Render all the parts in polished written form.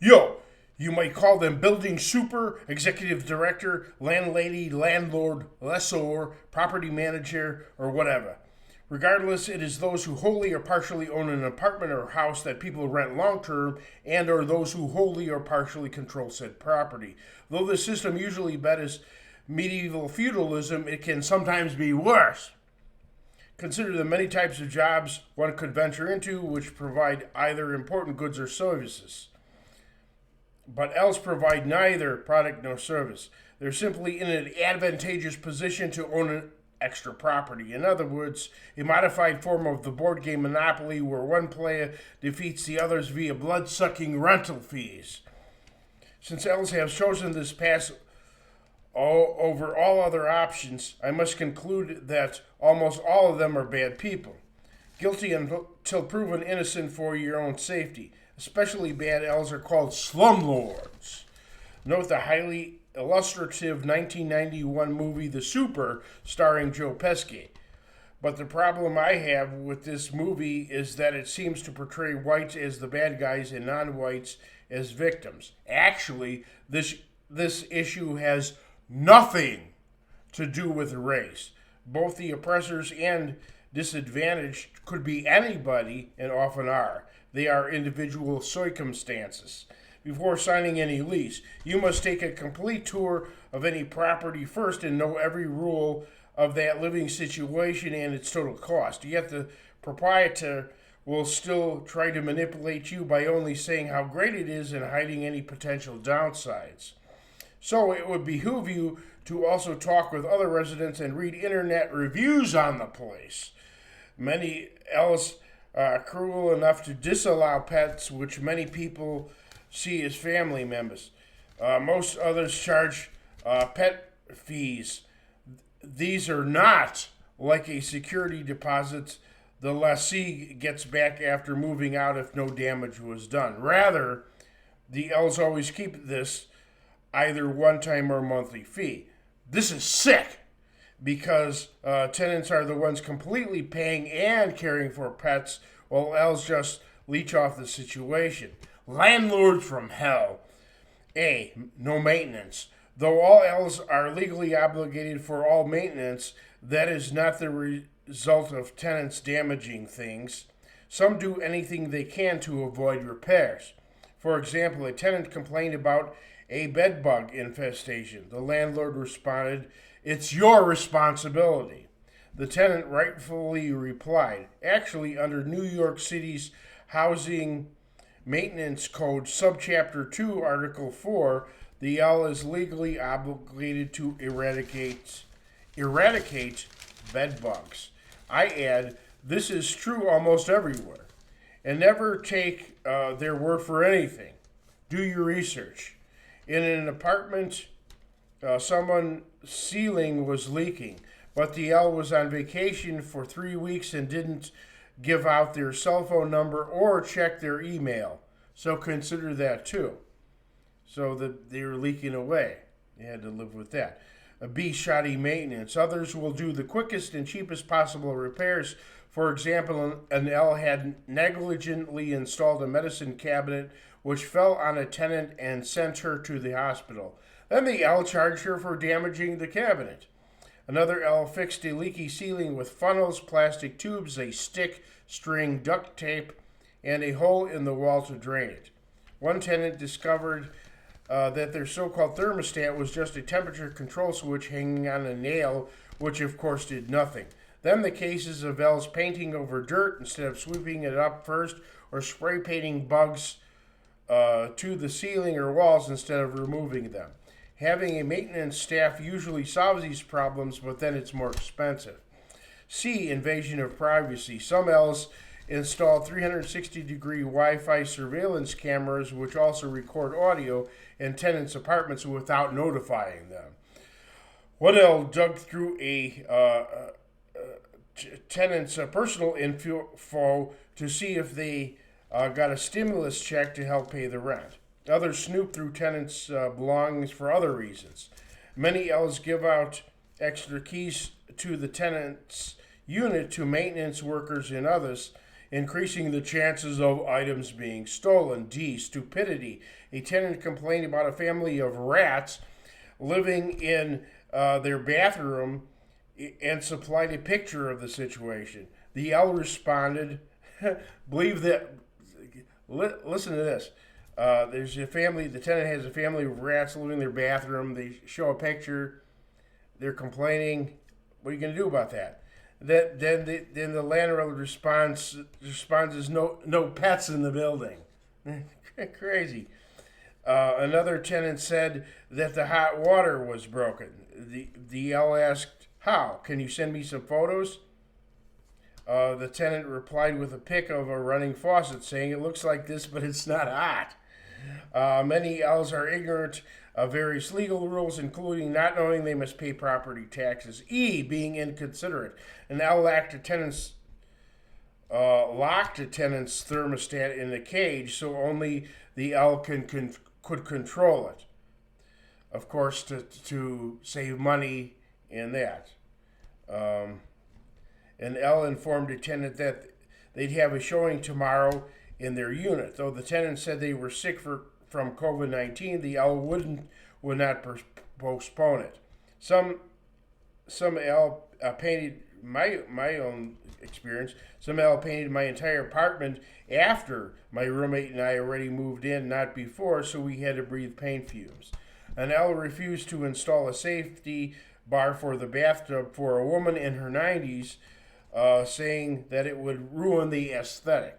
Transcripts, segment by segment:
Yo, you might call them building super, executive director, landlady, landlord, lessor, property manager, or whatever. Regardless, it is those who wholly or partially own an apartment or house that people rent long term and or those who wholly or partially control said property. Though the system usually betters medieval feudalism, it can sometimes be worse. Consider the many types of jobs one could venture into which provide either important goods or services, but else provide neither product nor service. They're simply in an advantageous position to own an extra property. In other words, a modified form of the board game Monopoly where one player defeats the others via blood sucking rental fees. Since elves have chosen this path over all other options, I must conclude that almost all of them are bad people, guilty until proven innocent for your own safety. Especially bad elves are called slumlords. Note the highly illustrative 1991 movie The Super, starring Joe Pesci. But the problem I have with this movie is that it seems to portray whites as the bad guys and non-whites as victims. Actually, this issue has nothing to do with race. Both the oppressors and disadvantaged could be anybody and often are. They are individual circumstances. Before signing any lease, you must take a complete tour of any property first and know every rule of that living situation and its total cost. Yet the proprietor will still try to manipulate you by only saying how great it is and hiding any potential downsides. So it would behoove you to also talk with other residents and read internet reviews on the place. Many else are cruel enough to disallow pets, which many people see as family members. Most others charge pet fees. These are not like a security deposit the lessee gets back after moving out if no damage was done. Rather, the elves always keep this either one-time or monthly fee. This is sick because tenants are the ones completely paying and caring for pets while elves just leech off the situation. Landlords from hell. A. No maintenance. Though all elves are legally obligated for all maintenance, that is not the result of tenants damaging things. Some do anything they can to avoid repairs. For example, a tenant complained about a bed bug infestation. The landlord responded, "It's your responsibility." The tenant rightfully replied, "Actually, under New York City's Housing Maintenance Code, Subchapter 2, Article 4, the L is legally obligated to eradicate bed bugs." I add, this is true almost everywhere. And never take their word for anything. Do your research. In an apartment, someone's ceiling was leaking, but the L was on vacation for 3 weeks and didn't give out their cell phone number or check their email. So consider that too. So that they were leaking away. You had to live with that. B. Shoddy maintenance. Others will do the quickest and cheapest possible repairs. For example, an L had negligently installed a medicine cabinet which fell on a tenant and sent her to the hospital. Then the L charged her for damaging the cabinet. Another L fixed a leaky ceiling with funnels, plastic tubes, a stick, string, duct tape, and a hole in the wall to drain it. One tenant discovered that their so-called thermostat was just a temperature control switch hanging on a nail, which of course did nothing. Then the cases of L's painting over dirt instead of sweeping it up first, or spray painting bugs to the ceiling or walls instead of removing them. Having a maintenance staff usually solves these problems, but then it's more expensive. C. Invasion of privacy. Some L's install 360-degree Wi-Fi surveillance cameras which also record audio in tenants' apartments without notifying them. One L dug through a tenant's personal info to see if they got a stimulus check to help pay the rent. Others snoop through tenants' belongings for other reasons. Many L's give out extra keys to the tenant's unit to maintenance workers and others. increasing the chances of items being stolen. D. Stupidity. A tenant complained about a family of rats living in their bathroom and supplied a picture of the situation. The L responded, believe that, listen to this. There's a family, the tenant has a family of rats living in their bathroom. They show a picture. They're complaining. What are you going to do about that? Then the landlord responds is no pets in the building. Crazy. Another tenant said that the hot water was broken. The L asked, how? Can you send me some photos? The tenant replied with a pic of a running faucet, saying it looks like this, but it's not hot. Many L's are ignorant of various legal rules, including not knowing they must pay property taxes. E, being inconsiderate. An L locked a tenant's thermostat in a cage, so only the L could control it. Of course, to save money in that. An L informed a tenant that they'd have a showing tomorrow in their unit. Though the tenant said they were sick from COVID-19, the L would not postpone it. Some L painted my own experience. Some L painted my entire apartment after my roommate and I already moved in, not before, so we had to breathe paint fumes. An L refused to install a safety bar for the bathtub for a woman in her 90s, saying that it would ruin the aesthetic.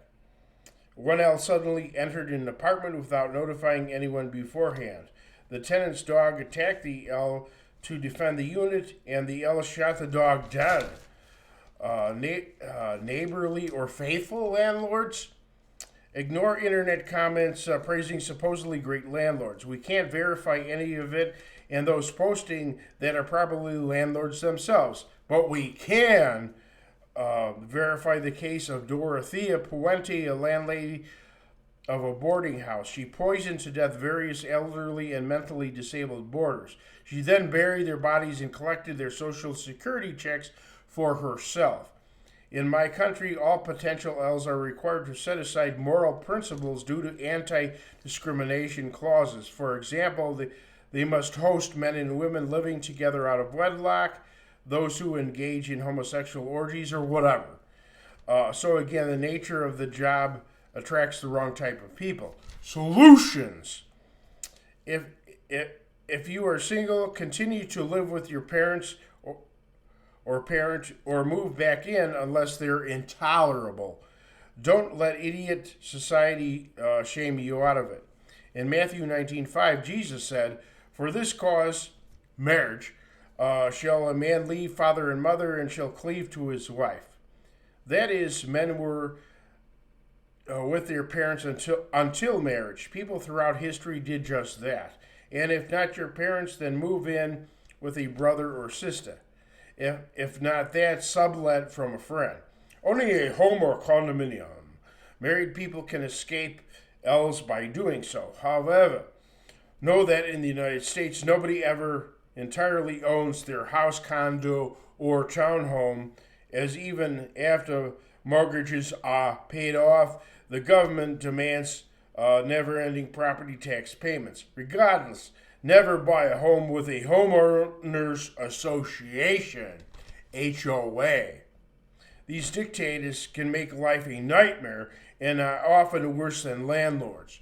One L suddenly entered an apartment without notifying anyone beforehand. The tenant's dog attacked the L to defend the unit, and the L shot the dog dead. Neighborly or faithful landlords? Ignore internet comments praising supposedly great landlords. We can't verify any of it, and those posting that are probably landlords themselves. But we can verify the case of Dorothea Puente, a landlady of a boarding house. She poisoned to death various elderly and mentally disabled boarders. She then buried their bodies and collected their social security checks for herself. In my country, all potential L's are required to set aside moral principles due to anti-discrimination clauses. For example, they must host men and women living together out of wedlock, those who engage in homosexual orgies, or whatever. So again, the nature of the job attracts the wrong type of people. Solutions. If you are single, continue to live with your parents or move back in unless they're intolerable. Don't let idiot society shame you out of it. In Matthew 19:5, Jesus said, "For this cause, marriage, shall a man leave father and mother and shall cleave to his wife." That is, men were with their parents until marriage. People throughout history did just that. And if not your parents, then move in with a brother or sister. If not that, sublet from a friend. Only a home or condominium. Married people can escape L's by doing so. However, know that in the United States, nobody ever entirely owns their house, condo, or townhome, as even after mortgages are paid off, the government demands never-ending property tax payments. Regardless, never buy a home with a homeowners association, HOA. These dictators can make life a nightmare and are often worse than landlords.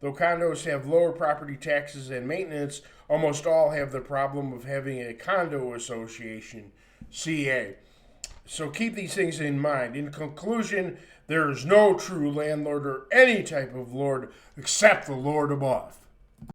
Though condos have lower property taxes and maintenance, almost all have the problem of having a condo association, CA. So keep these things in mind. In conclusion, there is no true landlord or any type of lord except the Lord above.